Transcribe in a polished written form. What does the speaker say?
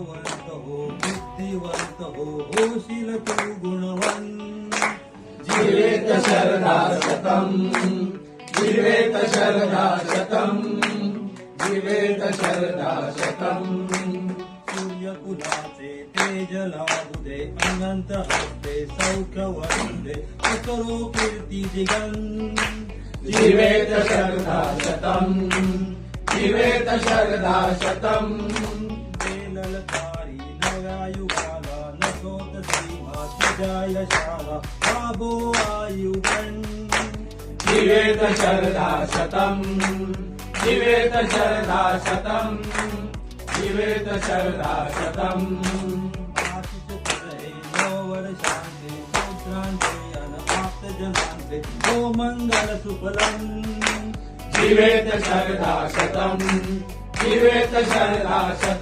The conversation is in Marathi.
सौख्यवंत हो बुद्धिवंत हो होशील तू गुणवंत जीवेत शरदा शतम् जीवेत शरदा शतम् जीवेत शरदा शतम् सूर्यकुलाचे तेज लाभू दे अनंत हस्ते सौख्यवंते करो कीर्ती दिगंत जीवेत शरदा शतम् जीवेत शरदा शतम् ललकारी नव्या युगाला नसोत सीमा तुझ्या यशाला बाबो आयुगण जीवेत शरदा शतम् जीवेत शरदा शतम् जीवेत शरदा शतम् आशिष करे नववर्षांचे सौत्रांचे अनपाप्त जनांचे हो मंगल सुफलम जीवेत शरदा शतम् जीवेत शरदा शतम्